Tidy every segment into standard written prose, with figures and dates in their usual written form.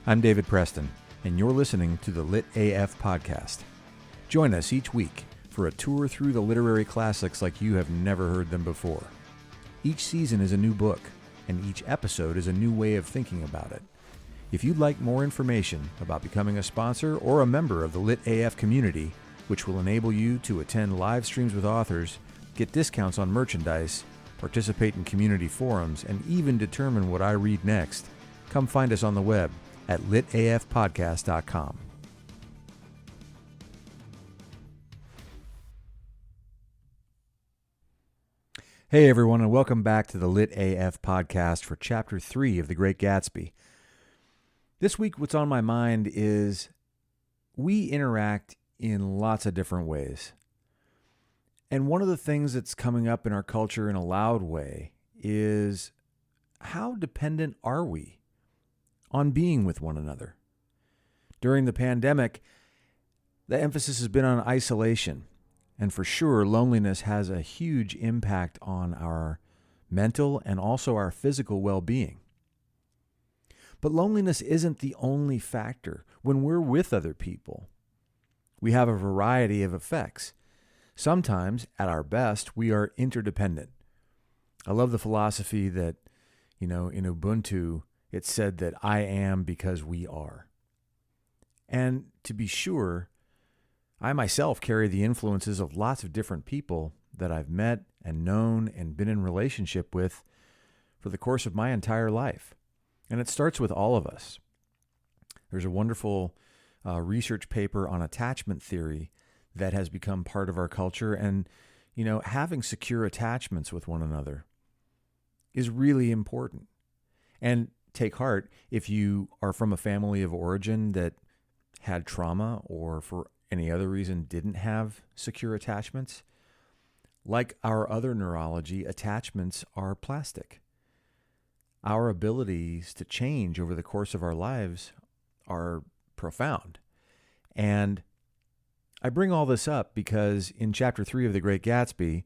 I'm David Preston, and you're listening to the Lit AF podcast. Join us each week for a tour through the literary classics like you have never heard them before. Each season is a new book, and each episode is a new way of thinking about it. If you'd like more information about becoming a sponsor or a member of the Lit AF community, which will enable you to attend live streams with authors, get discounts on merchandise, participate in community forums, and even determine what I read next, come find us on the web at litafpodcast.com. Hey everyone, and welcome back to the Lit AF podcast for Chapter 3 of The Great Gatsby. This week, what's on my mind is we interact in lots of different ways. And one of the things that's coming up in our culture in a loud way is how dependent are we on being with one another? During the pandemic, the emphasis has been on isolation. And for sure, loneliness has a huge impact on our mental and also our physical well-being. But loneliness isn't the only factor. When we're with other people, we have a variety of effects. Sometimes, at our best, we are interdependent. I love the philosophy that, in Ubuntu, it said that I am because we are. And to be sure, I myself carry the influences of lots of different people that I've met and known and been in relationship with for the course of my entire life. And it starts with all of us. There's a wonderful research paper on attachment theory that has become part of our culture. And, having secure attachments with one another is really important. And take heart if you are from a family of origin that had trauma or for any other reason didn't have secure attachments. Like our other neurology, attachments are plastic. Our abilities to change over the course of our lives are profound. And I bring all this up because in Chapter 3 of The Great Gatsby,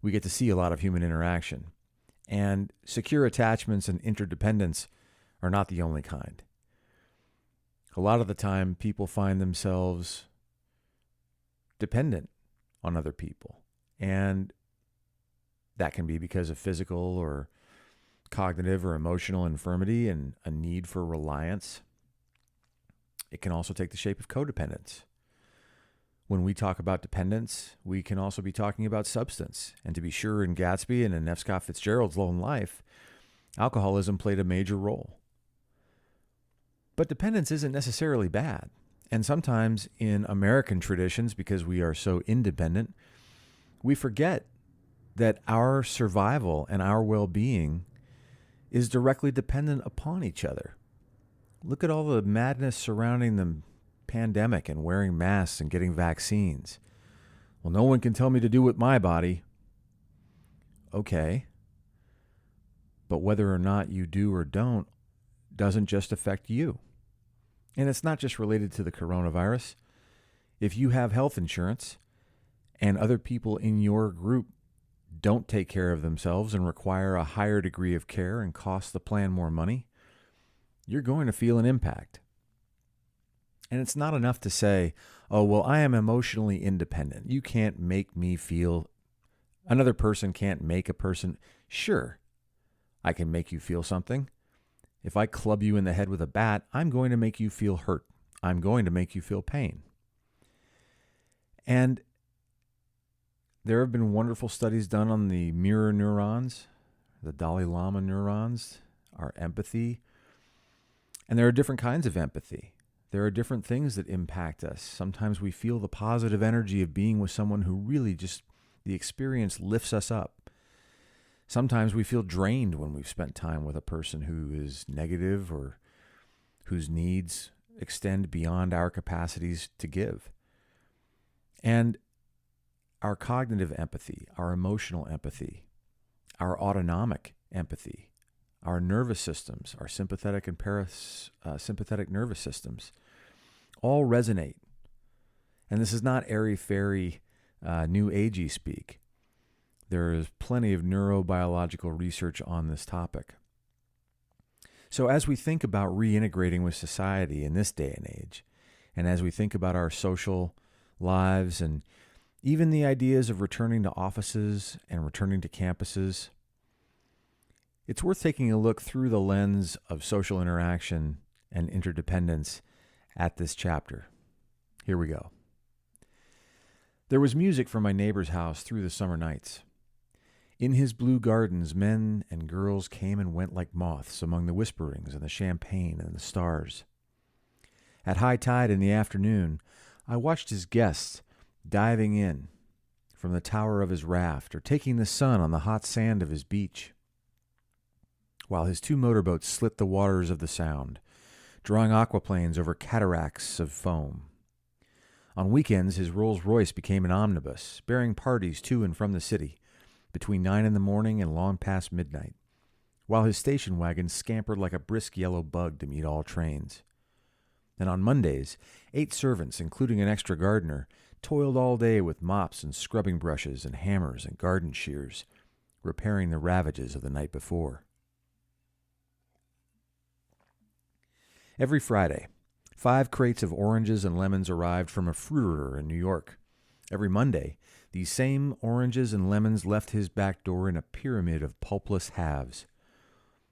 we get to see a lot of human interaction. And secure attachments and interdependence are not the only kind. A lot of the time, people find themselves dependent on other people. And that can be because of physical or cognitive or emotional infirmity and a need for reliance. It can also take the shape of codependence. When we talk about dependence, we can also be talking about substance. And to be sure, in Gatsby and in F. Scott Fitzgerald's Lone Life, alcoholism played a major role. But dependence isn't necessarily bad. And sometimes in American traditions, because we are so independent, we forget that our survival and our well-being is directly dependent upon each other. Look at all the madness surrounding the pandemic and wearing masks and getting vaccines. Well, no one can tell me to do with my body. Okay. But whether or not you do or don't doesn't just affect you. And it's not just related to the coronavirus. If you have health insurance and other people in your group don't take care of themselves and require a higher degree of care and cost the plan more money, you're going to feel an impact. And it's not enough to say, oh, well, I am emotionally independent. You can't make me feel, another person can't make a person. Sure, I can make you feel something. If I club you in the head with a bat, I'm going to make you feel hurt. I'm going to make you feel pain. And there have been wonderful studies done on the mirror neurons, the Dalai Lama neurons, our empathy. And there are different kinds of empathy. There are different things that impact us. Sometimes we feel the positive energy of being with someone who really just, the experience lifts us up. Sometimes we feel drained when we've spent time with a person who is negative or whose needs extend beyond our capacities to give. And our cognitive empathy, our emotional empathy, our autonomic empathy, our nervous systems, our sympathetic and parasympathetic nervous systems, all resonate. And this is not airy-fairy, new agey speak. There is plenty of neurobiological research on this topic. So as we think about reintegrating with society in this day and age, and as we think about our social lives and even the ideas of returning to offices and returning to campuses, it's worth taking a look through the lens of social interaction and interdependence at this chapter. Here we go. There was music from my neighbor's house through the summer nights. In his blue gardens, men and girls came and went like moths among the whisperings and the champagne and the stars. At high tide in the afternoon, I watched his guests diving in from the tower of his raft or taking the sun on the hot sand of his beach, while his 2 motorboats slit the waters of the Sound, drawing aquaplanes over cataracts of foam. On weekends, his Rolls-Royce became an omnibus, bearing parties to and from the city, between 9 in the morning and long past midnight, while his station wagon scampered like a brisk yellow bug to meet all trains. And on Mondays, 8 servants, including an extra gardener, toiled all day with mops and scrubbing brushes and hammers and garden shears, repairing the ravages of the night before. Every Friday, 5 crates of oranges and lemons arrived from a fruiterer in New York. Every Monday, these same oranges and lemons left his back door in a pyramid of pulpless halves.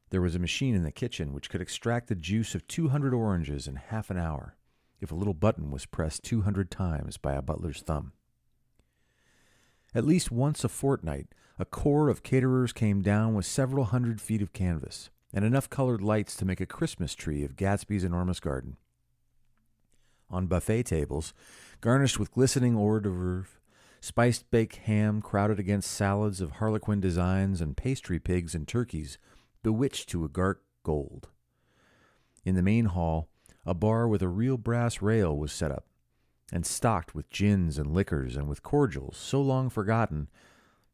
There was a machine in the kitchen which could extract the juice of 200 oranges in half an hour if a little button was pressed 200 times by a butler's thumb. At least once a fortnight, a corps of caterers came down with several hundred feet of canvas and enough colored lights to make a Christmas tree of Gatsby's enormous garden. On buffet tables, garnished with glistening hors d'oeuvres, spiced baked ham crowded against salads of harlequin designs and pastry pigs and turkeys bewitched to a dark gold. In the main hall, a bar with a real brass rail was set up, and stocked with gins and liquors and with cordials so long forgotten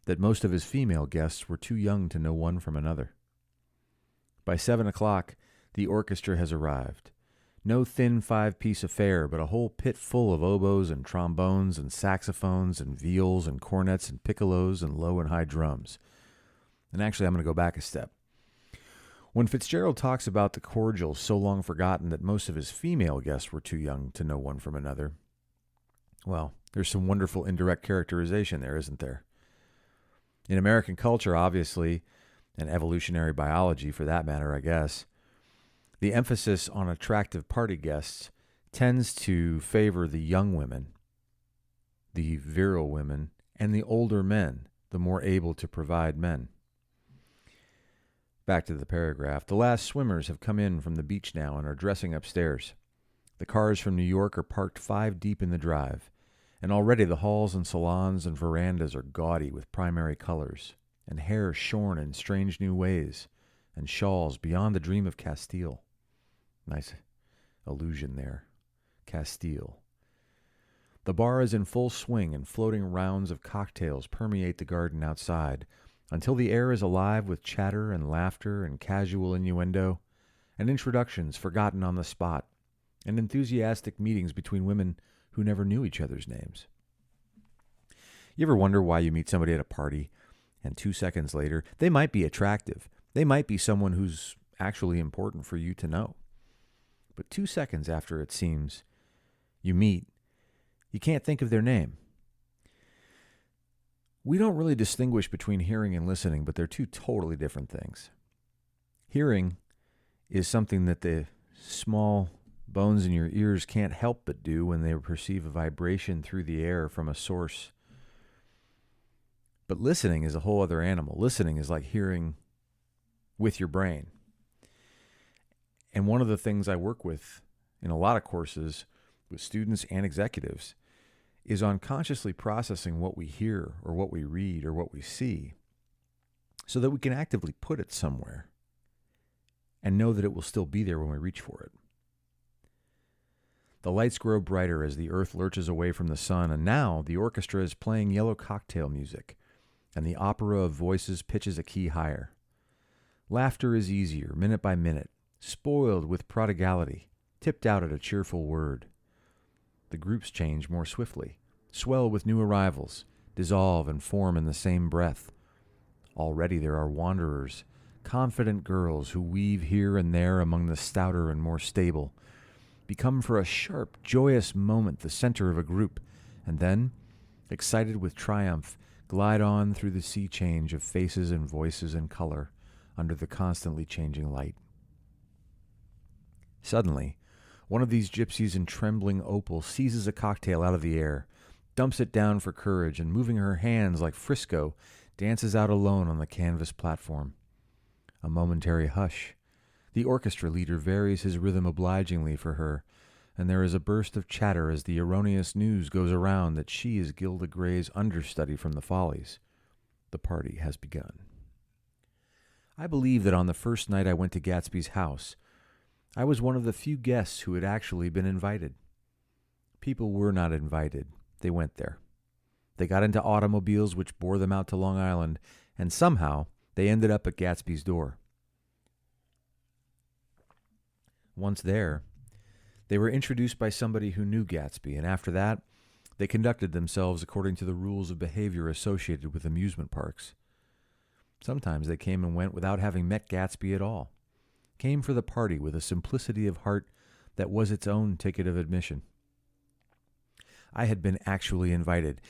that most of his female guests were too young to know one from another. By 7 o'clock, the orchestra has arrived. No thin 5-piece affair, but a whole pit full of oboes and trombones and saxophones and viols and cornets and piccolos and low and high drums. And actually, I'm going to go back a step. When Fitzgerald talks about the cordials so long forgotten that most of his female guests were too young to know one from another, well, there's some wonderful indirect characterization there, isn't there? In American culture, obviously, and evolutionary biology for that matter, I guess, the emphasis on attractive party guests tends to favor the young women, the virile women, and the older men, the more able to provide men. Back to the paragraph. The last swimmers have come in from the beach now and are dressing upstairs. The cars from New York are parked 5 deep in the drive, and already the halls and salons and verandas are gaudy with primary colors, and hair shorn in strange new ways, and shawls beyond the dream of Castile. Nice allusion there. Castile. The bar is in full swing, and floating rounds of cocktails permeate the garden outside, until the air is alive with chatter and laughter and casual innuendo, and introductions forgotten on the spot, and enthusiastic meetings between women who never knew each other's names. You ever wonder why you meet somebody at a party, and 2 seconds later, they might be attractive. They might be someone who's actually important for you to know. But 2 seconds after it seems you meet, you can't think of their name. We don't really distinguish between hearing and listening, but they're 2 totally different things. Hearing is something that the small bones in your ears can't help but do when they perceive a vibration through the air from a source. But listening is a whole other animal. Listening is like hearing with your brain. And one of the things I work with in a lot of courses with students and executives is on consciously processing what we hear or what we read or what we see so that we can actively put it somewhere and know that it will still be there when we reach for it. The lights grow brighter as the earth lurches away from the sun, and now the orchestra is playing yellow cocktail music, and the opera of voices pitches a key higher. Laughter is easier, minute by minute, spoiled with prodigality, tipped out at a cheerful word. The groups change more swiftly, swell with new arrivals, dissolve and form in the same breath. Already there are wanderers confident girls who weave here and there among the stouter and more stable, become for a sharp, joyous moment the center of a group, and then, excited with triumph, glide on through the sea change of faces and voices and color under the constantly changing light. Suddenly, one of these gypsies in trembling opal seizes a cocktail out of the air, dumps it down for courage, and moving her hands like Frisco, dances out alone on the canvas platform. A momentary hush. The orchestra leader varies his rhythm obligingly for her, and there is a burst of chatter as the erroneous news goes around that she is Gilda Gray's understudy from the Follies. The party has begun. I believe that on the first night I went to Gatsby's house, I was one of the few guests who had actually been invited. People were not invited. They went there. They got into automobiles which bore them out to Long Island, and somehow they ended up at Gatsby's door. Once there, they were introduced by somebody who knew Gatsby, and after that, they conducted themselves according to the rules of behavior associated with amusement parks. Sometimes they came and went without having met Gatsby at all, came for the party with a simplicity of heart that was its own ticket of admission. I had been actually invited.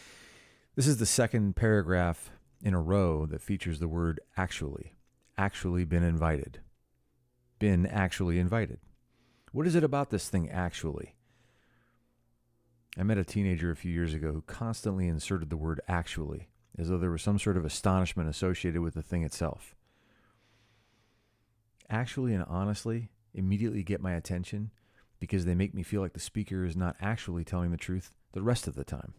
This is the second paragraph in a row that features the word actually. Actually been invited. Been actually invited. What is it about this thing actually? I met a teenager a few years ago who constantly inserted the word actually, as though there was some sort of astonishment associated with the thing itself. Actually and honestly immediately get my attention because they make me feel like the speaker is not actually telling the truth the rest of the time.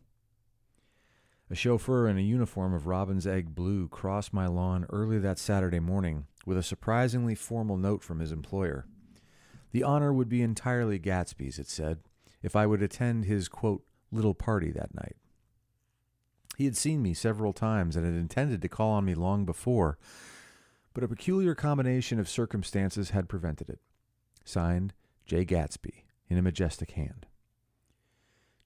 A chauffeur in a uniform of robin's egg blue crossed my lawn early that Saturday morning with a surprisingly formal note from his employer. The honor would be entirely Gatsby's, it said, if I would attend his, quote, little party that night. He had seen me several times and had intended to call on me long before, but a peculiar combination of circumstances had prevented it. Signed, J. Gatsby, in a majestic hand.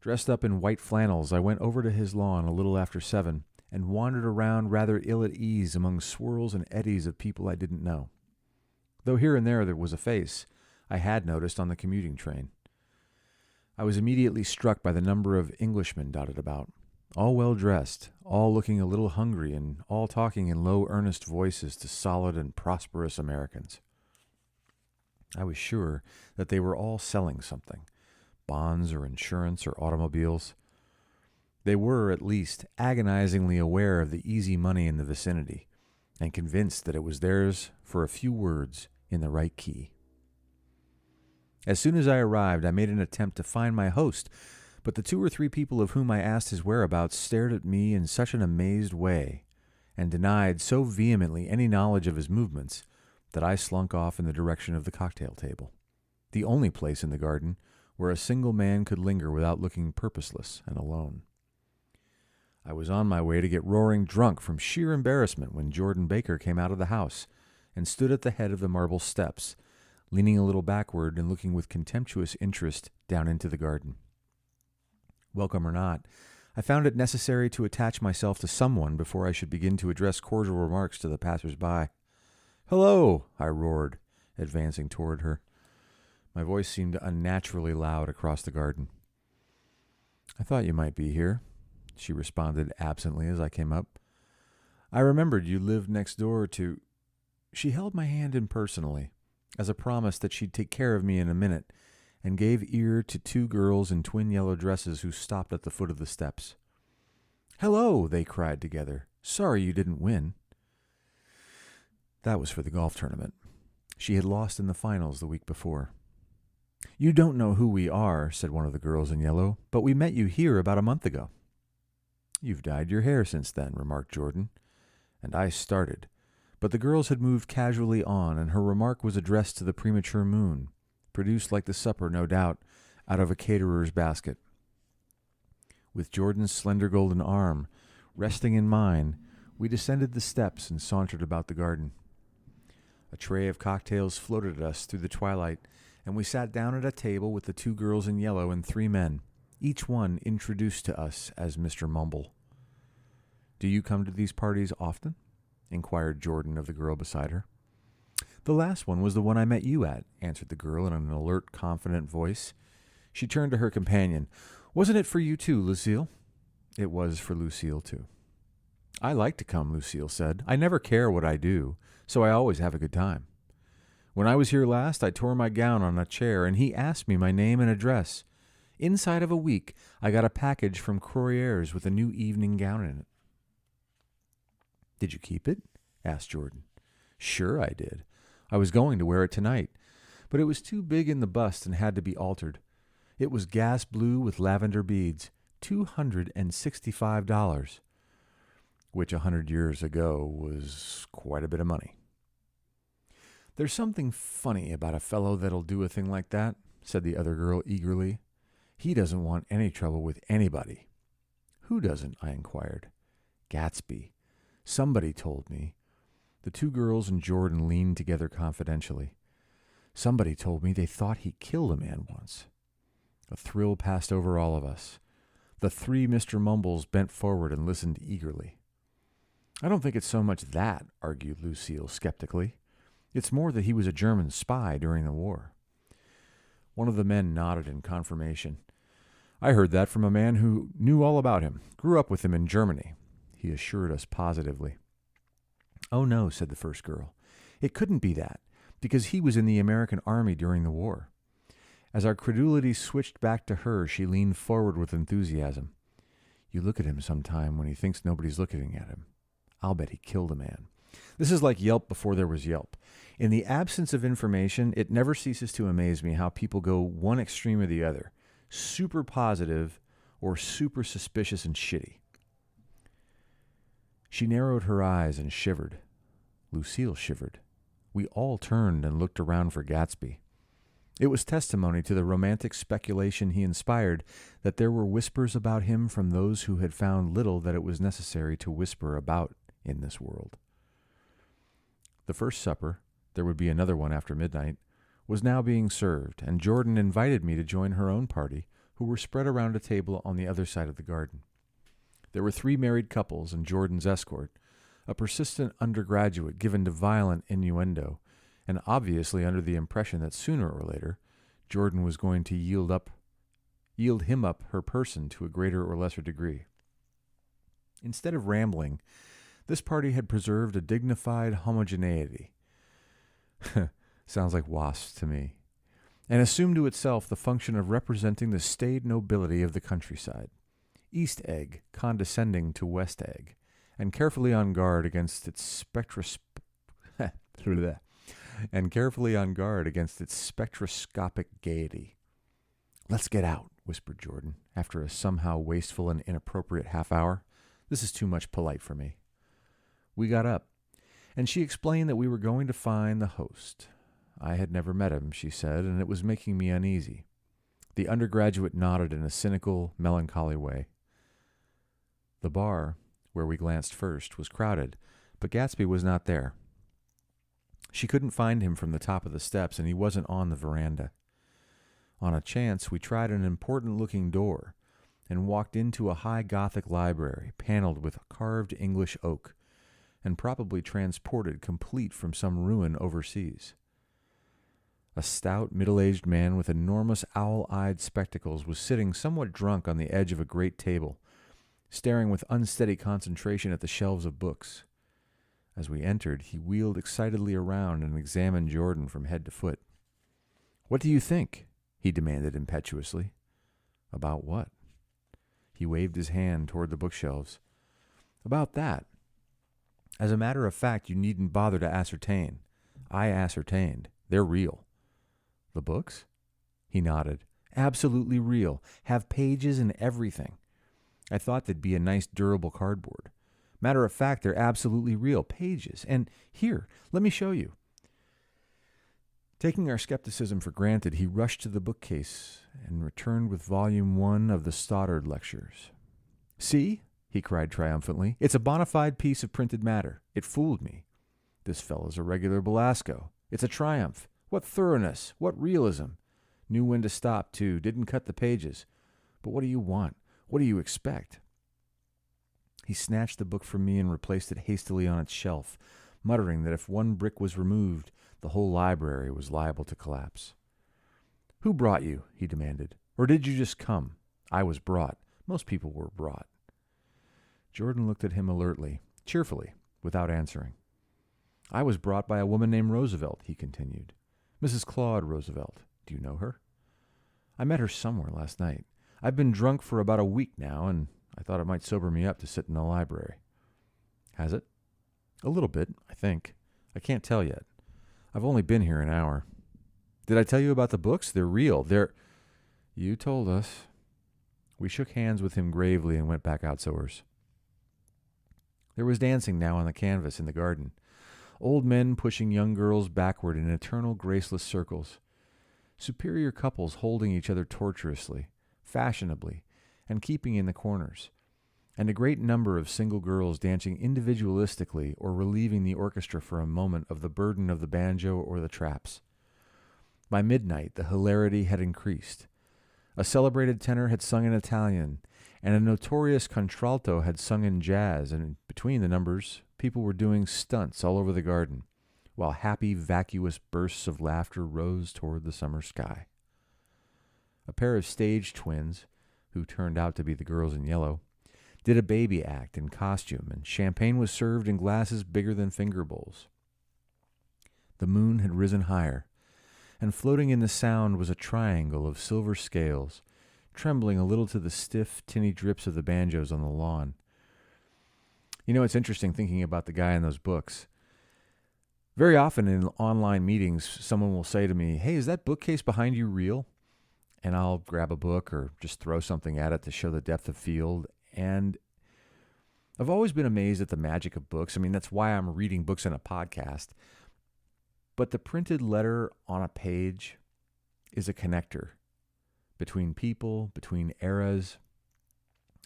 Dressed up in white flannels, I went over to his lawn a little after 7 and wandered around rather ill at ease among swirls and eddies of people I didn't know. Though here and there was a face I had noticed on the commuting train. I was immediately struck by the number of Englishmen dotted about, all well-dressed, all looking a little hungry, and all talking in low, earnest voices to solid and prosperous Americans. I was sure that they were all selling something, bonds or insurance or automobiles. They were, at least, agonizingly aware of the easy money in the vicinity, and convinced that it was theirs for a few words in the right key. As soon as I arrived, I made an attempt to find my host, but the 2 or 3 people of whom I asked his whereabouts stared at me in such an amazed way, and denied so vehemently any knowledge of his movements, that I slunk off in the direction of the cocktail table, the only place in the garden where a single man could linger without looking purposeless and alone. I was on my way to get roaring drunk from sheer embarrassment when Jordan Baker came out of the house and stood at the head of the marble steps, leaning a little backward and looking with contemptuous interest down into the garden. Welcome or not, I found it necessary to attach myself to someone before I should begin to address cordial remarks to the passers-by. "Hello," I roared, advancing toward her. My voice seemed unnaturally loud across the garden. "I thought you might be here," she responded absently as I came up. "I remembered you lived next door to—" She held my hand impersonally, as a promise that she'd take care of me in a minute, and gave ear to 2 girls in twin yellow dresses who stopped at the foot of the steps. "Hello," they cried together. "Sorry you didn't win." That was for the golf tournament. She had lost in the finals the week before. "You don't know who we are," said one of the girls in yellow, "but we met you here about a month ago." "You've dyed your hair since then," remarked Jordan. And I started. But the girls had moved casually on, and her remark was addressed to the premature moon, produced like the supper, no doubt, out of a caterer's basket. With Jordan's slender golden arm resting in mine, we descended the steps and sauntered about the garden. A tray of cocktails floated at us through the twilight, and we sat down at a table with the 2 girls in yellow and 3 men, each one introduced to us as Mr. Mumble. "Do you come to these parties often?" inquired Jordan of the girl beside her. The last one was the one I met you at, answered the girl in an alert, confident voice. She turned to her companion. Wasn't it for you too, Lucille? It was for Lucille too. I like to come, Lucille said. I never care what I do, so I always have a good time. When I was here last, I tore my gown on a chair, and he asked me my name and address. Inside of a week, I got a package from Croyers with a new evening gown in it. Did you keep it? Asked Jordan. Sure I did. I was going to wear it tonight, but it was too big in the bust and had to be altered. It was gas blue with lavender beads, $265, which 100 years ago was quite a bit of money. There's something funny about a fellow that'll do a thing like that, said the other girl eagerly. He doesn't want any trouble with anybody. Who doesn't? I inquired. Gatsby. Somebody told me. The two girls and Jordan leaned together confidentially. Somebody told me they thought he killed a man once. A thrill passed over all of us. The three Mr. Mumbles bent forward and listened eagerly. I don't think it's so much that, argued Lucille skeptically. It's more that he was a German spy during the war. One of the men nodded in confirmation. I heard that from a man who knew all about him, grew up with him in Germany, he assured us positively. Oh no, said the first girl. It couldn't be that, because he was in the American Army during the war. As our credulity switched back to her, she leaned forward with enthusiasm. You look at him sometime when he thinks nobody's looking at him. I'll bet he killed a man. This is like Yelp before there was Yelp. In the absence of information, it never ceases to amaze me how people go one extreme or the other, super positive or super suspicious and shitty. She narrowed her eyes and shivered. Lucille shivered. We all turned and looked around for Gatsby. It was testimony to the romantic speculation he inspired that there were whispers about him from those who had found little that it was necessary to whisper about in this world. The first supper, there would be another one after midnight, was now being served, and Jordan invited me to join her own party, who were spread around a table on the other side of the garden. There were 3 married couples and Jordan's escort, a persistent undergraduate given to violent innuendo, and obviously under the impression that sooner or later Jordan was going to yield him up her person to a greater or lesser degree. Instead of rambling, this party had preserved a dignified homogeneity. Sounds like wasps to me. And assumed to itself the function of representing the staid nobility of the countryside. East Egg condescending to West Egg, and carefully on guard against its spectroscopic gaiety. Let's get out, whispered Jordan, after a somehow wasteful and inappropriate half hour. This is too much polite for me. We got up, and she explained that we were going to find the host. I had never met him, she said, and it was making me uneasy. The undergraduate nodded in a cynical, melancholy way. The bar, where we glanced first, was crowded, but Gatsby was not there. She couldn't find him from the top of the steps, and he wasn't on the veranda. On a chance, we tried an important-looking door and walked into a high Gothic library, paneled with carved English oak, and probably transported complete from some ruin overseas. A stout, middle-aged man with enormous owl-eyed spectacles was sitting somewhat drunk on the edge of a great table, staring with unsteady concentration at the shelves of books. As we entered, he wheeled excitedly around and examined Jordan from head to foot. "What do you think?" he demanded impetuously. "About what?" He waved his hand toward the bookshelves. "About that. As a matter of fact, you needn't bother to ascertain. I ascertained. They're real." "The books?" He nodded. "Absolutely real. Have pages and everything. I thought they'd be a nice durable cardboard. Matter of fact, they're absolutely real. Pages. And here, let me show you." Taking our skepticism for granted, he rushed to the bookcase and returned with Volume 1 of the Stoddard Lectures. "See?" he cried triumphantly. "It's a bona fide piece of printed matter. It fooled me. This fellow's a regular Belasco. It's a triumph. What thoroughness! What realism! Knew when to stop, too. Didn't cut the pages. But what do you want? What do you expect?" He snatched the book from me and replaced it hastily on its shelf, muttering that if one brick was removed, The whole library was liable to collapse. "Who brought you?" he demanded. "Or did you just come?" "I was brought. Most people were brought." Jordan looked at him alertly, cheerfully, without answering. "I was brought by a woman named Roosevelt," he continued. "Mrs. Claude Roosevelt. Do you know her?" "I met her somewhere last night. I've been drunk for about a week now, and I thought it might sober me up to sit in the library." "Has it?" "A little bit, I think. I can't tell yet. I've only been here an hour." "Did I tell you about the books? They're real. You told us." We shook hands with him gravely and went back outdoors. There was dancing now on the canvas in the garden. Old men pushing young girls backward in eternal graceless circles. Superior couples holding each other tortuously, fashionably, and keeping in the corners. And a great number of single girls dancing individualistically or relieving the orchestra for a moment of the burden of the banjo or the traps. By midnight, the hilarity had increased. A celebrated tenor had sung in Italian, and a notorious contralto had sung in jazz, and between the numbers, people were doing stunts all over the garden, while happy, vacuous bursts of laughter rose toward the summer sky. A pair of stage twins, who turned out to be the girls in yellow, did a baby act in costume, and champagne was served in glasses bigger than finger bowls. The moon had risen higher, and floating in the sound was a triangle of silver scales, trembling a little to the stiff, tinny drips of the banjos on the lawn. You know, it's interesting thinking about the guy in those books. Very often in online meetings, someone will say to me, "Hey, is that bookcase behind you real?" And I'll grab a book or just throw something at it to show the depth of field. And I've always been amazed at the magic of books. I mean, that's why I'm reading books in a podcast. But the printed letter on a page is a connector between people, between eras.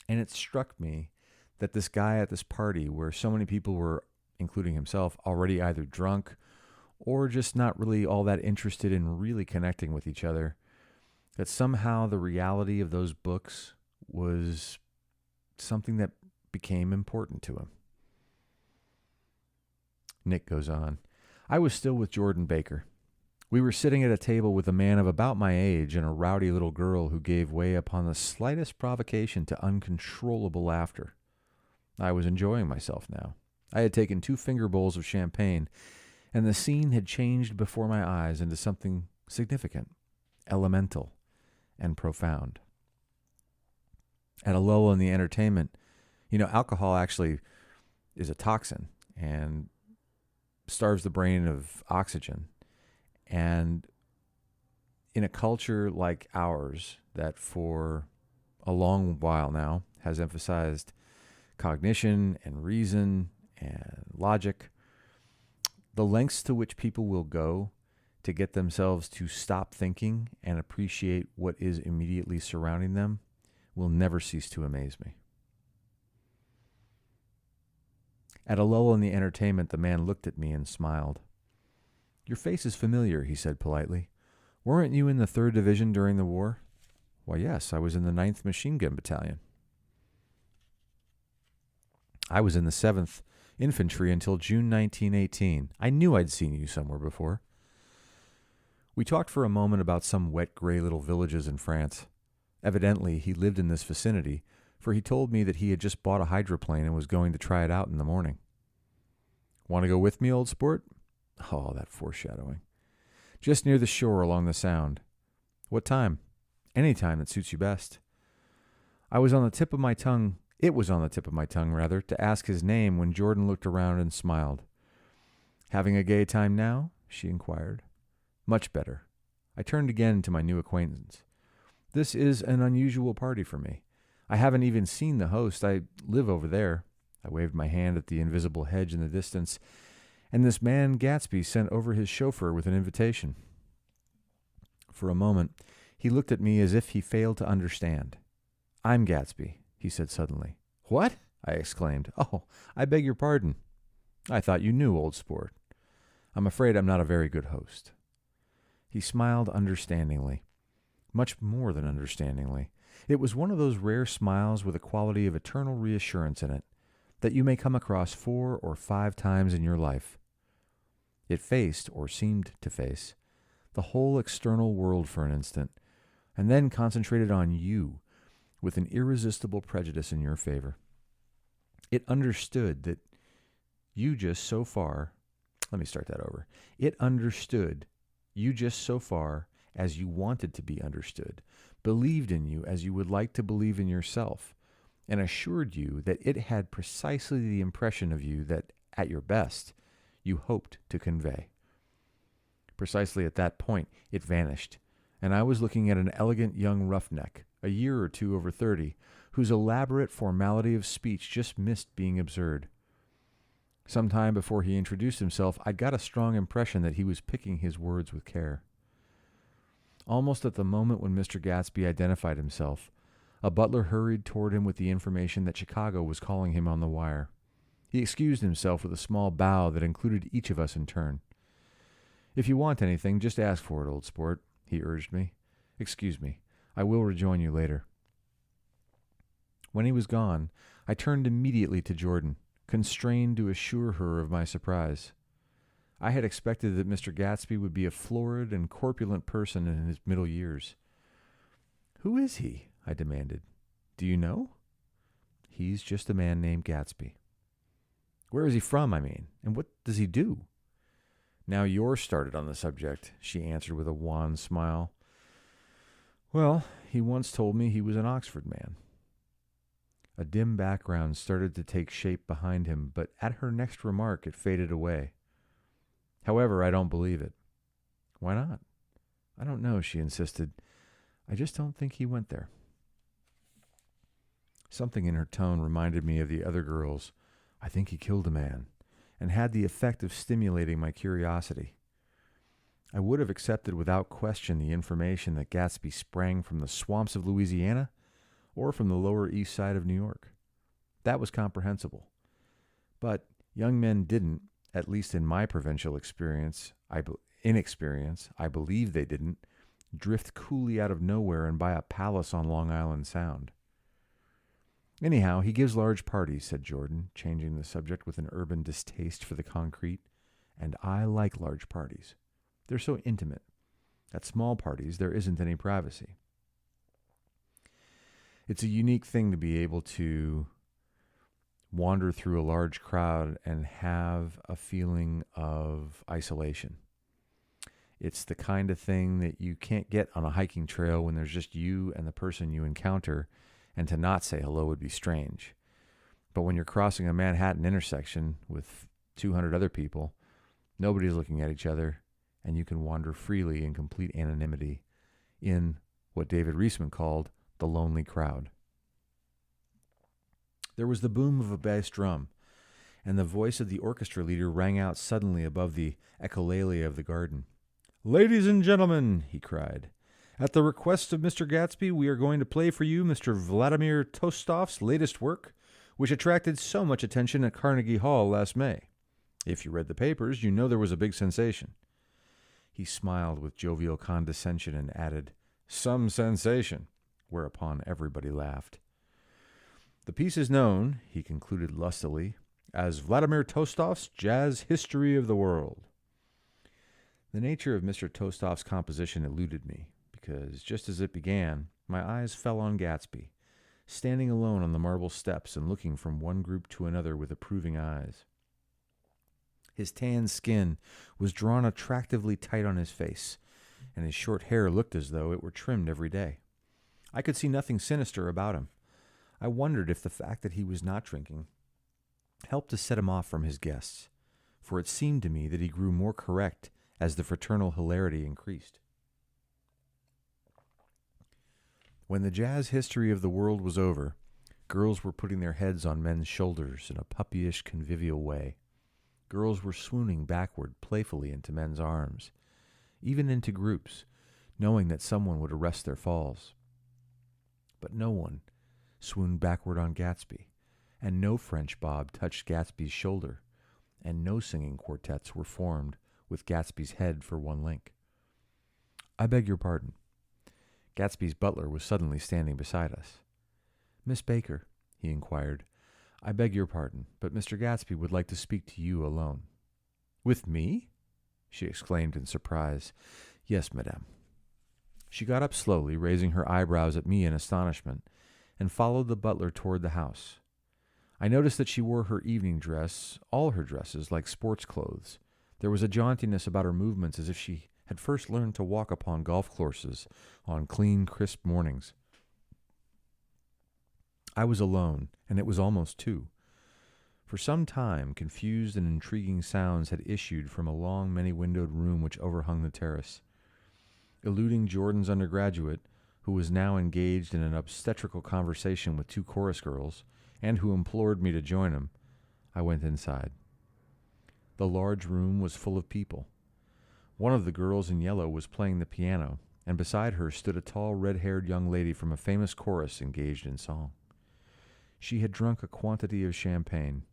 And it struck me that this guy at this party, where so many people were, including himself, already either drunk or just not really all that interested in really connecting with each other, that somehow the reality of those books was something that became important to him. Nick goes on. "I was still with Jordan Baker. We were sitting at a table with a man of about my age and a rowdy little girl who gave way upon the slightest provocation to uncontrollable laughter. I was enjoying myself now. I had taken 2 finger bowls of champagne, and the scene had changed before my eyes into something significant, elemental, and profound. At a lull in the entertainment, alcohol actually is a toxin and starves the brain of oxygen. And in a culture like ours that for a long while now has emphasized cognition and reason and logic, the lengths to which people will go to get themselves to stop thinking and appreciate what is immediately surrounding them will never cease to amaze me. At a lull in the entertainment, the man looked at me and smiled. "Your face is familiar," he said politely. "Weren't you in the 3rd Division during the war?" "Why, yes, I was in the 9th Machine Gun Battalion." "I was in the 7th Infantry until June 1918. I knew I'd seen you somewhere before." We talked for a moment about some wet, gray little villages in France. Evidently, he lived in this vicinity, for he told me that he had just bought a hydroplane and was going to try it out in the morning. "Want to go with me, old sport?" Oh, that foreshadowing. "Just near the shore along the Sound." "What time?" "Any time that suits you best." It was on the tip of my tongue, to ask his name when Jordan looked around and smiled. "Having a gay time now?" she inquired. "Much better." I turned again to my new acquaintance. "This is an unusual party for me. I haven't even seen the host. I live over there." I waved my hand at the invisible hedge in the distance, and this man Gatsby sent over his chauffeur with an invitation. For a moment, he looked at me as if he failed to understand. "I'm Gatsby," he said suddenly. "What?" I exclaimed. "Oh, I beg your pardon. I thought you knew, old sport. I'm afraid I'm not a very good host." He smiled understandingly, much more than understandingly. It was one of those rare smiles with a quality of eternal reassurance in it that you may come across 4 or 5 times in your life. It faced, or seemed to face, the whole external world for an instant, and then concentrated on you with an irresistible prejudice in your favor. It understood that you just so far, let me start that over. It understood you just so far as you wanted to be understood, believed in you as you would like to believe in yourself, and assured you that it had precisely the impression of you that, at your best, you hoped to convey. Precisely at that point, it vanished, and I was looking at an elegant young roughneck, a year or two over 30, whose elaborate formality of speech just missed being absurd. Some time before he introduced himself, I got a strong impression that he was picking his words with care. Almost at the moment when Mr. Gatsby identified himself, a butler hurried toward him with the information that Chicago was calling him on the wire. He excused himself with a small bow that included each of us in turn. "If you want anything, just ask for it, old sport," he urged me. "Excuse me. I will rejoin you later." When he was gone, I turned immediately to Jordan, constrained to assure her of my surprise. I had expected that Mr. Gatsby would be a florid and corpulent person in his middle years. "Who is he?" I demanded. "Do you know?" "He's just a man named Gatsby." "Where is he from, I mean, and what does he do?" "Now you're started on the subject," she answered with a wan smile. "Well, he once told me he was an Oxford man." A dim background started to take shape behind him, but at her next remark it faded away. "However, I don't believe it." "Why not?" "I don't know," she insisted. "I just don't think he went there." Something in her tone reminded me of the other girls. "I think he killed a man," and had the effect of stimulating my curiosity. I would have accepted without question the information that Gatsby sprang from the swamps of Louisiana or from the Lower East Side of New York. That was comprehensible. But young men didn't, at least in my provincial inexperience, I believe they didn't, drift coolly out of nowhere and buy a palace on Long Island Sound. "Anyhow, he gives large parties," said Jordan, changing the subject with an urban distaste for the concrete. "And I like large parties. They're so intimate. At small parties, there isn't any privacy. It's a unique thing to be able to wander through a large crowd and have a feeling of isolation. It's the kind of thing that you can't get on a hiking trail when there's just you and the person you encounter, and to not say hello would be strange. But when you're crossing a Manhattan intersection with 200 other people, nobody's looking at each other, and you can wander freely in complete anonymity in what David Reisman called the lonely crowd. There was the boom of a bass drum, and the voice of the orchestra leader rang out suddenly above the echolalia of the garden. "Ladies and gentlemen," he cried, "at the request of Mr. Gatsby, we are going to play for you Mr. Vladimir Tostof's latest work, which attracted so much attention at Carnegie Hall last May. If you read the papers, you know there was a big sensation." He smiled with jovial condescension and added, "Some sensation," whereupon everybody laughed. "The piece is known," he concluded lustily, "as Vladimir Tostof's Jazz History of the World." The nature of Mr. Tostof's composition eluded me, because just as it began, my eyes fell on Gatsby, standing alone on the marble steps and looking from one group to another with approving eyes. His tan skin was drawn attractively tight on his face, and his short hair looked as though it were trimmed every day. I could see nothing sinister about him. I wondered if the fact that he was not drinking helped to set him off from his guests, for it seemed to me that he grew more correct as the fraternal hilarity increased. When the jazz history of the world was over, girls were putting their heads on men's shoulders in a puppyish, convivial way. Girls were swooning backward playfully into men's arms, even into groups, knowing that someone would arrest their falls. But no one swooned backward on Gatsby, and no French bob touched Gatsby's shoulder, and no singing quartets were formed with Gatsby's head for one link. "I beg your pardon." Gatsby's butler was suddenly standing beside us. "Miss Baker," he inquired, "I beg your pardon, but Mr. Gatsby would like to speak to you alone." "With me?" she exclaimed in surprise. Yes, madame. She got up slowly, raising her eyebrows at me in astonishment, and followed the butler toward the house. I noticed that she wore her evening dress, all her dresses, like sports clothes. There was a jauntiness about her movements as if she had first learned to walk upon golf courses on clean, crisp mornings. I was alone, and it was almost 2. For some time, confused and intriguing sounds had issued from a long, many-windowed room which overhung the terrace. Eluding Jordan's undergraduate, who was now engaged in an obstetrical conversation with 2 chorus girls, and who implored me to join him, I went inside. The large room was full of people. One of the girls in yellow was playing the piano, and beside her stood a tall, red-haired young lady from a famous chorus engaged in song. She had drunk a quantity of champagne,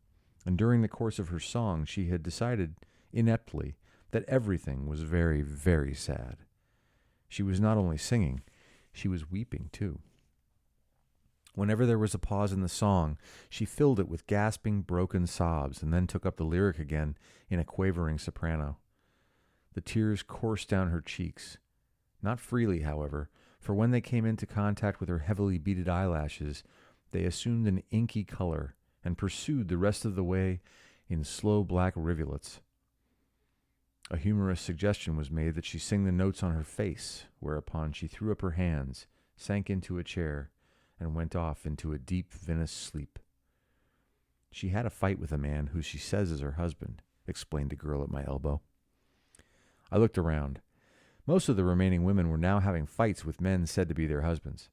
and during the course of her song she had decided, ineptly, that everything was very, very sad. She was not only singing, she was weeping too. Whenever there was a pause in the song, she filled it with gasping, broken sobs, and then took up the lyric again in a quavering soprano. The tears coursed down her cheeks. Not freely, however, for when they came into contact with her heavily beaded eyelashes, they assumed an inky color and pursued the rest of the way in slow black rivulets. A humorous suggestion was made that she sing the notes on her face, whereupon she threw up her hands, sank into a chair, and went off into a deep vinous sleep. She had a fight with a man who she says is her husband, explained a girl at my elbow. I looked around. Most of the remaining women were now having fights with men said to be their husbands.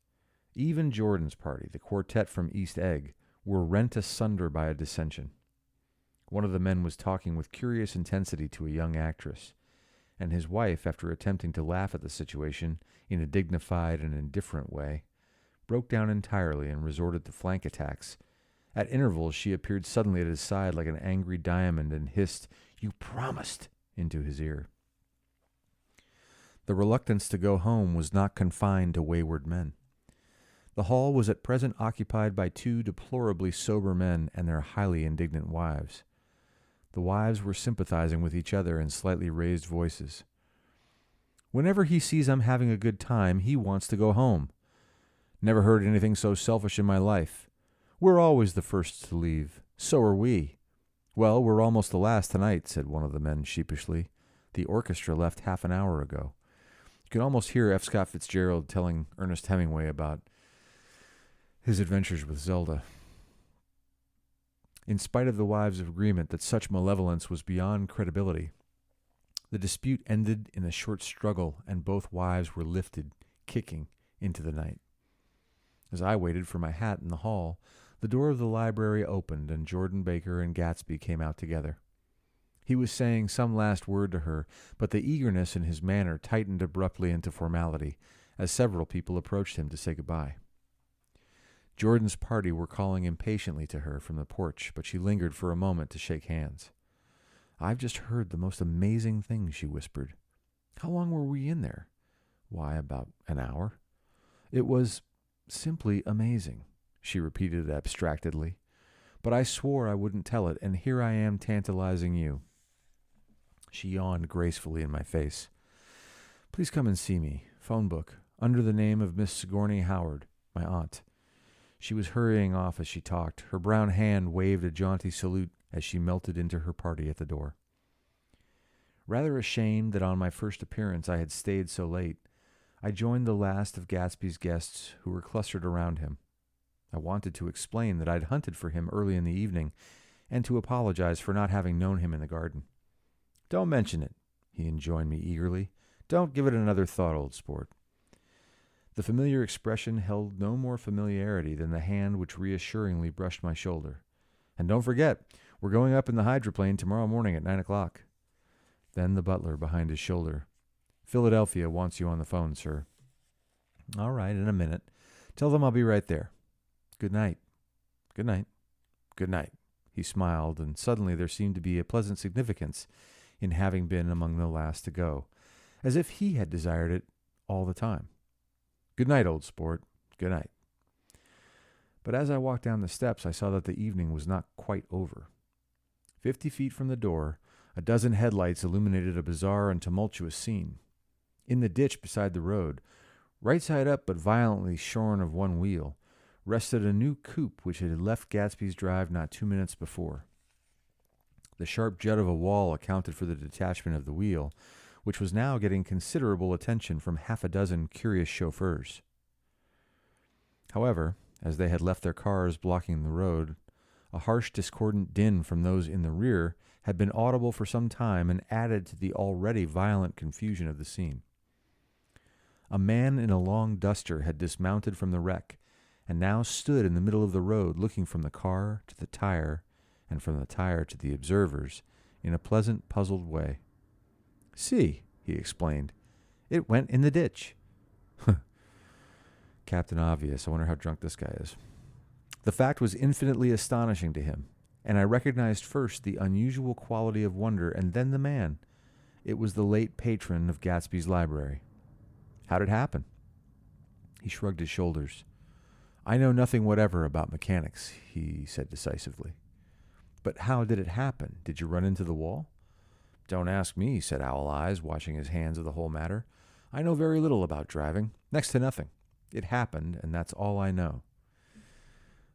Even Jordan's party, the quartet from East Egg, were rent asunder by a dissension. One of the men was talking with curious intensity to a young actress, and his wife, after attempting to laugh at the situation in a dignified and indifferent way, broke down entirely and resorted to flank attacks. At intervals she appeared suddenly at his side like an angry diamond and hissed, "You promised," into his ear. The reluctance to go home was not confined to wayward men. The hall was at present occupied by 2 deplorably sober men and their highly indignant wives. The wives were sympathizing with each other in slightly raised voices. "Whenever he sees I'm having a good time, he wants to go home. Never heard anything so selfish in my life. We're always the first to leave. So are we." "Well, we're almost the last tonight," said one of the men sheepishly. "The orchestra left half an hour ago." You could almost hear F. Scott Fitzgerald telling Ernest Hemingway about his adventures with Zelda. In spite of the wives' agreement that such malevolence was beyond credibility, the dispute ended in a short struggle, and both wives were lifted, kicking, into the night. As I waited for my hat in the hall, the door of the library opened, and Jordan Baker and Gatsby came out together. He was saying some last word to her, but the eagerness in his manner tightened abruptly into formality, as several people approached him to say goodbye. Jordan's party were calling impatiently to her from the porch, but she lingered for a moment to shake hands. "I've just heard the most amazing thing," she whispered. "How long were we in there?" "Why, about an hour." "It was simply amazing," she repeated abstractedly. "But I swore I wouldn't tell it, and here I am tantalizing you." She yawned gracefully in my face. "Please come and see me. Phone book, under the name of Miss Sigourney Howard, my aunt." She was hurrying off as she talked. Her brown hand waved a jaunty salute as she melted into her party at the door. Rather ashamed that on my first appearance I had stayed so late, I joined the last of Gatsby's guests who were clustered around him. I wanted to explain that I'd hunted for him early in the evening, and to apologize for not having known him in the garden. "Don't mention it," he enjoined me eagerly. "Don't give it another thought, old sport." The familiar expression held no more familiarity than the hand which reassuringly brushed my shoulder. "And don't forget, we're going up in the hydroplane tomorrow morning at 9 o'clock. Then the butler behind his shoulder. "Philadelphia wants you on the phone, sir." "All right, in a minute. Tell them I'll be right there. Good night." "Good night." "Good night." He smiled, and suddenly there seemed to be a pleasant significance in having been among the last to go, as if he had desired it all the time. "Good night, old sport. Good night." But as I walked down the steps, I saw that the evening was not quite over. 50 feet from the door, A dozen headlights illuminated a bizarre and tumultuous scene. In the ditch beside the road, right side up but violently shorn of one wheel, rested a new coupe which had left Gatsby's drive not 2 minutes before. The sharp jut of a wall accounted for the detachment of the wheel, which was now getting considerable attention from half a dozen curious chauffeurs. However, as they had left their cars blocking the road, a harsh, discordant din from those in the rear had been audible for some time and added to the already violent confusion of the scene. A man in a long duster had dismounted from the wreck and now stood in the middle of the road looking from the car to the tire and from the tire to the observers in a pleasant, puzzled way. "See," he explained, "it went in the ditch." Captain Obvious. I wonder how drunk this guy is. The fact was infinitely astonishing to him, and I recognized first the unusual quality of wonder and then the man. It was the late patron of Gatsby's library. How did it happen? He shrugged his shoulders. "I know nothing whatever about mechanics," he said decisively. "But how did it happen? Did you run into the wall?" "Don't ask me," said Owl Eyes, washing his hands of the whole matter. "I know very little about driving, next to nothing. It happened, and that's all I know."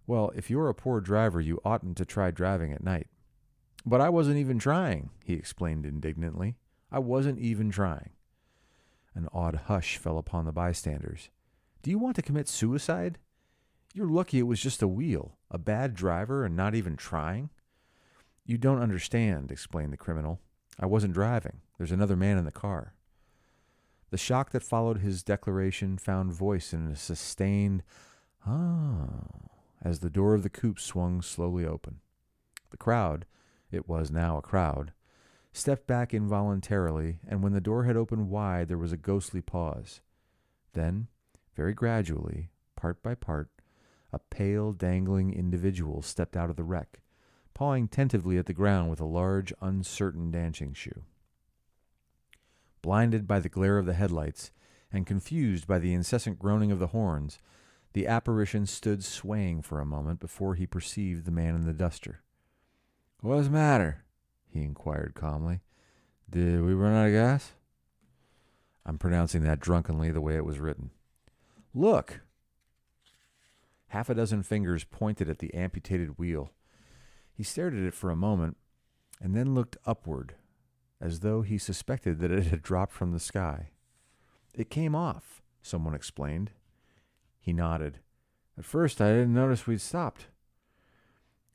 "Well, if you're a poor driver, you oughtn't to try driving at night." "But I wasn't even trying," he explained indignantly. "I wasn't even trying." An odd hush fell upon the bystanders. "Do you want to commit suicide? You're lucky it was just a wheel, a bad driver, and not even trying." "You don't understand," explained the criminal. "I wasn't driving. There's another man in the car." The shock that followed his declaration found voice in a sustained, "Ah," as the door of the coupe swung slowly open. The crowd, it was now a crowd, stepped back involuntarily, and when the door had opened wide, there was a ghostly pause. Then, very gradually, part by part, a pale, dangling individual stepped out of the wreck, pawing tentatively at the ground with a large, uncertain dancing shoe. Blinded by the glare of the headlights and confused by the incessant groaning of the horns, the apparition stood swaying for a moment before he perceived the man in the duster. "What's the matter?" he inquired calmly. "Did we run out of gas?" I'm pronouncing that drunkenly the way it was written. "Look!" Half a dozen fingers pointed at the amputated wheel. He stared at it for a moment and then looked upward, as though he suspected that it had dropped from the sky. "It came off," someone explained. He nodded. "At first I didn't notice we'd stopped."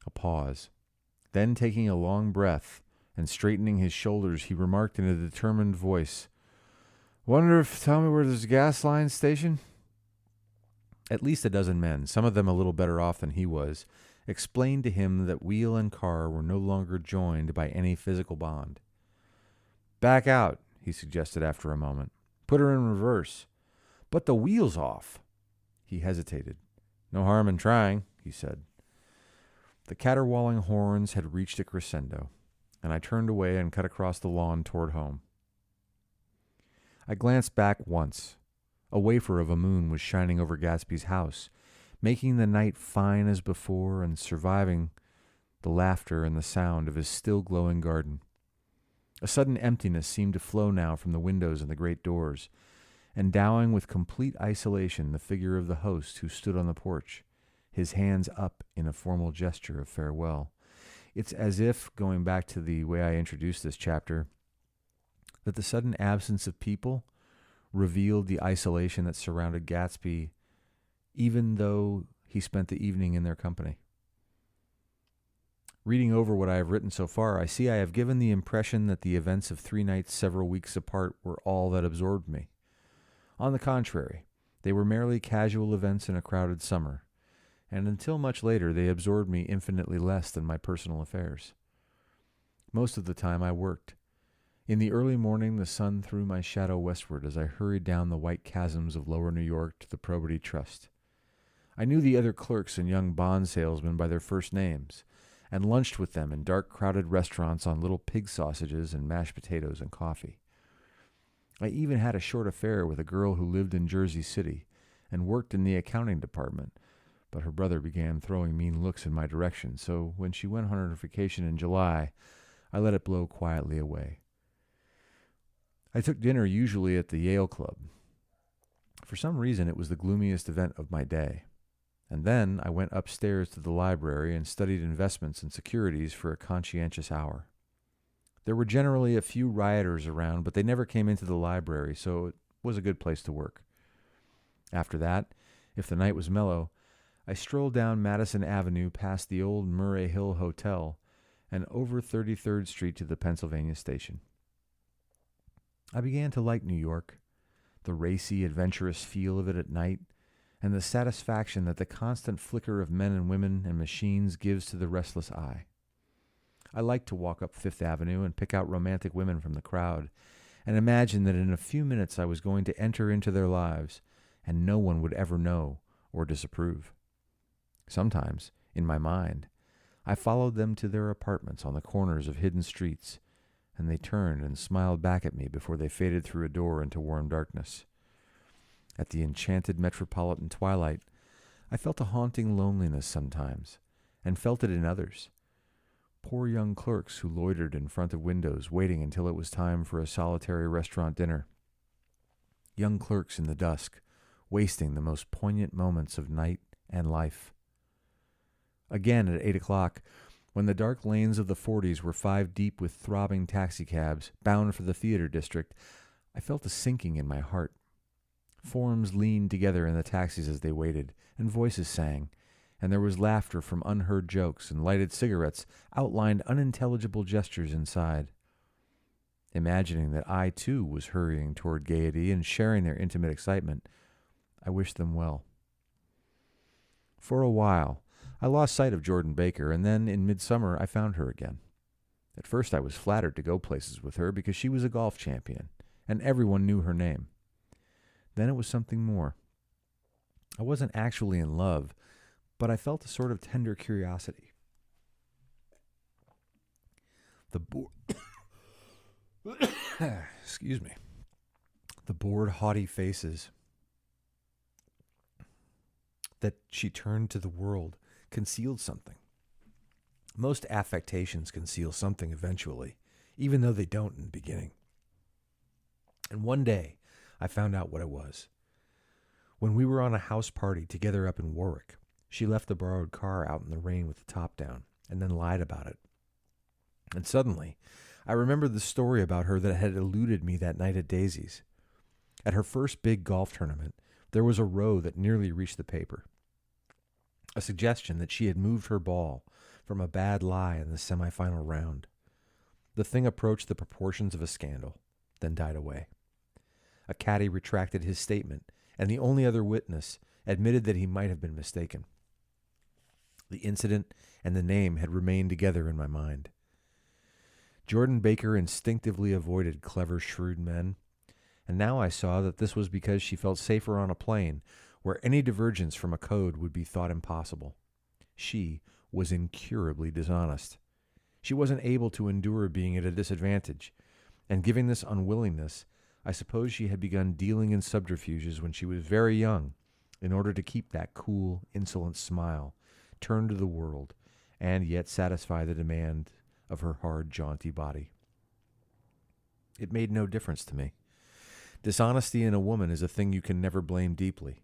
A pause. Then, taking a long breath and straightening his shoulders, he remarked in a determined voice, "Wonder if tell me where there's a gas line station?" At least a dozen men, some of them a little better off than he was, explained to him that wheel and car were no longer joined by any physical bond. "Back out," he suggested after a moment. "Put her in reverse." "But the wheel's off." He hesitated. "No harm in trying," he said. The caterwauling horns had reached a crescendo, and I turned away and cut across the lawn toward home. I glanced back once. A wafer of a moon was shining over Gatsby's house, making the night fine as before and surviving the laughter and the sound of his still glowing garden. A sudden emptiness seemed to flow now from the windows and the great doors, endowing with complete isolation the figure of the host who stood on the porch, his hands up in a formal gesture of farewell. It's as if, going back to the way I introduced this chapter, that the sudden absence of people revealed the isolation that surrounded Gatsby, even though he spent the evening in their company. Reading over what I have written so far, I see I have given the impression that the events of 3 nights several weeks apart were all that absorbed me. On the contrary, they were merely casual events in a crowded summer, and until much later they absorbed me infinitely less than my personal affairs. Most of the time I worked. In the early morning the sun threw my shadow westward as I hurried down the white chasms of lower New York to the Probity Trust. I knew the other clerks and young bond salesmen by their first names, and lunched with them in dark, crowded restaurants on little pig sausages and mashed potatoes and coffee. I even had a short affair with a girl who lived in Jersey City and worked in the accounting department, but her brother began throwing mean looks in my direction, so when she went on her vacation in July, I let it blow quietly away. I took dinner usually at the Yale Club. For some reason, it was the gloomiest event of my day. And then I went upstairs to the library and studied investments and securities for a conscientious hour. There were generally a few rioters around, but they never came into the library, so it was a good place to work. After that, if the night was mellow, I strolled down Madison Avenue past the old Murray Hill Hotel and over 33rd Street to the Pennsylvania Station. I began to like New York, the racy, adventurous feel of it at night, and the satisfaction that the constant flicker of men and women and machines gives to the restless eye. I liked to walk up Fifth Avenue and pick out romantic women from the crowd, and imagine that in a few minutes I was going to enter into their lives, and no one would ever know or disapprove. Sometimes, in my mind, I followed them to their apartments on the corners of hidden streets, and they turned and smiled back at me before they faded through a door into warm darkness. At the enchanted metropolitan twilight, I felt a haunting loneliness sometimes, and felt it in others. Poor young clerks who loitered in front of windows waiting until it was time for a solitary restaurant dinner. Young clerks in the dusk, wasting the most poignant moments of night and life. Again at 8 o'clock, when the dark lanes of the 40s were 5 deep with throbbing taxicabs bound for the theater district, I felt a sinking in my heart. Forms leaned together in the taxis as they waited, and voices sang, and there was laughter from unheard jokes, and lighted cigarettes outlined unintelligible gestures inside. Imagining that I, too, was hurrying toward gaiety and sharing their intimate excitement, I wished them well. For a while, I lost sight of Jordan Baker, and then in midsummer I found her again. At first I was flattered to go places with her because she was a golf champion, and everyone knew her name. Then it was something more. I wasn't actually in love, but I felt a sort of tender curiosity. The excuse me. The bored, haughty faces that she turned to the world concealed something. Most affectations conceal something eventually, even though they don't in the beginning. And one day, I found out what it was. When we were on a house party together up in Warwick, she left the borrowed car out in the rain with the top down, and then lied about it. And suddenly, I remembered the story about her that had eluded me that night at Daisy's. At her first big golf tournament, there was a row that nearly reached the paper. A suggestion that she had moved her ball from a bad lie in the semifinal round. The thing approached the proportions of a scandal, then died away. A caddy retracted his statement, and the only other witness admitted that he might have been mistaken. The incident and the name had remained together in my mind. Jordan Baker instinctively avoided clever, shrewd men, and now I saw that this was because she felt safer on a plane where any divergence from a code would be thought impossible. She was incurably dishonest. She wasn't able to endure being at a disadvantage, and given this unwillingness, I suppose she had begun dealing in subterfuges when she was very young in order to keep that cool, insolent smile turned to the world and yet satisfy the demand of her hard, jaunty body. It made no difference to me. Dishonesty in a woman is a thing you can never blame deeply.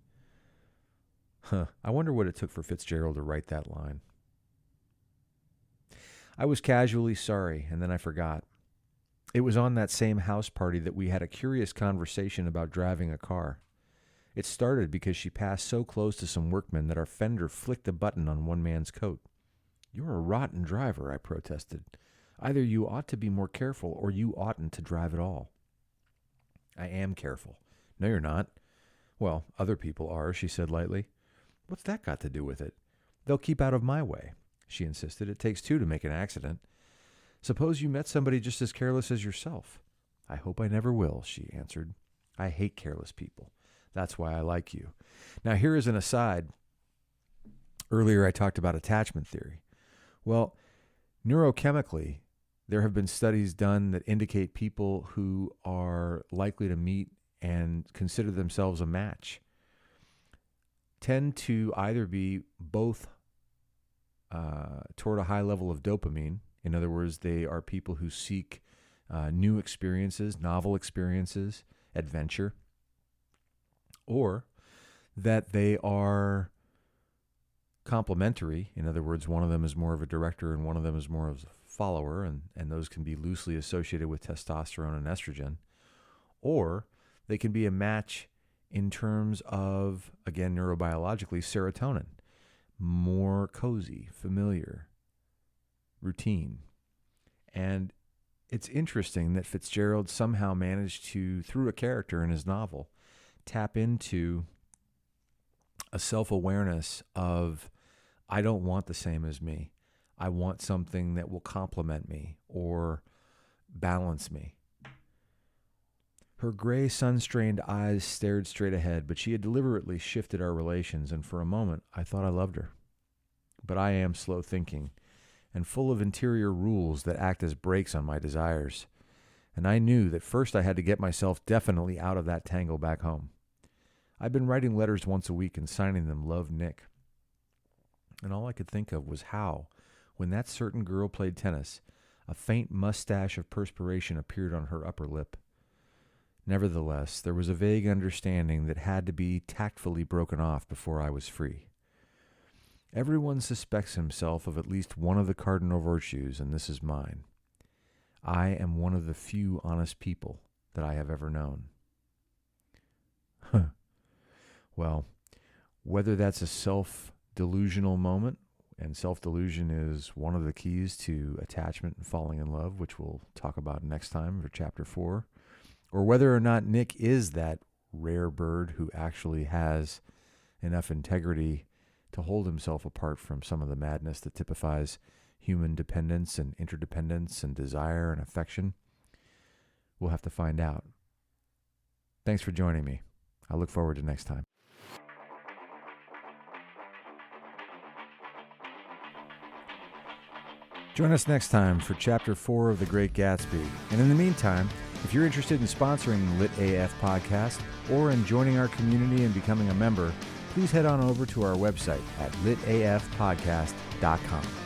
I wonder what it took for Fitzgerald to write that line. I was casually sorry, and then I forgot. It was on that same house party that we had a curious conversation about driving a car. It started because she passed so close to some workmen that our fender flicked a button on one man's coat. "You're a rotten driver," I protested. "Either you ought to be more careful or you oughtn't to drive at all." "I am careful." "No, you're not." "Well, other people are," she said lightly. "What's that got to do with it?" "They'll keep out of my way," she insisted. "It takes two to make an accident." "Suppose you met somebody just as careless as yourself." "I hope I never will," she answered. "I hate careless people. That's why I like you." Now, here is an aside. Earlier I talked about attachment theory. Well, neurochemically, there have been studies done that indicate people who are likely to meet and consider themselves a match tend to either be both toward a high level of dopamine In other words, they are people who seek new experiences, novel experiences, adventure, or that they are complementary. In other words, one of them is more of a director and one of them is more of a follower, and those can be loosely associated with testosterone and estrogen. Or they can be a match in terms of, again, neurobiologically, serotonin, more cozy, familiar, routine. And it's interesting that Fitzgerald somehow managed to, through a character in his novel, tap into a self-awareness of, I don't want the same as me. I want something that will complement me or balance me. Her gray, sun-strained eyes stared straight ahead, but she had deliberately shifted our relations, and for a moment I thought I loved her. But I am slow thinking and full of interior rules that act as brakes on my desires, and I knew that first I had to get myself definitely out of that tangle back home. I'd been writing letters once a week and signing them "Love, Nick." And all I could think of was how, when that certain girl played tennis, a faint mustache of perspiration appeared on her upper lip. Nevertheless, there was a vague understanding that had to be tactfully broken off before I was free. Everyone suspects himself of at least one of the cardinal virtues, and this is mine. I am one of the few honest people that I have ever known. Well, whether that's a self-delusional moment, and self-delusion is one of the keys to attachment and falling in love, which we'll talk about next time for Chapter 4, or whether or not Nick is that rare bird who actually has enough integrity to hold himself apart from some of the madness that typifies human dependence and interdependence and desire and affection, we'll have to find out. Thanks for joining me. I look forward to next time. Join us next time for Chapter 4 of The Great Gatsby. And in the meantime, if you're interested in sponsoring the Lit AF podcast or in joining our community and becoming a member, please head on over to our website at litafpodcast.com.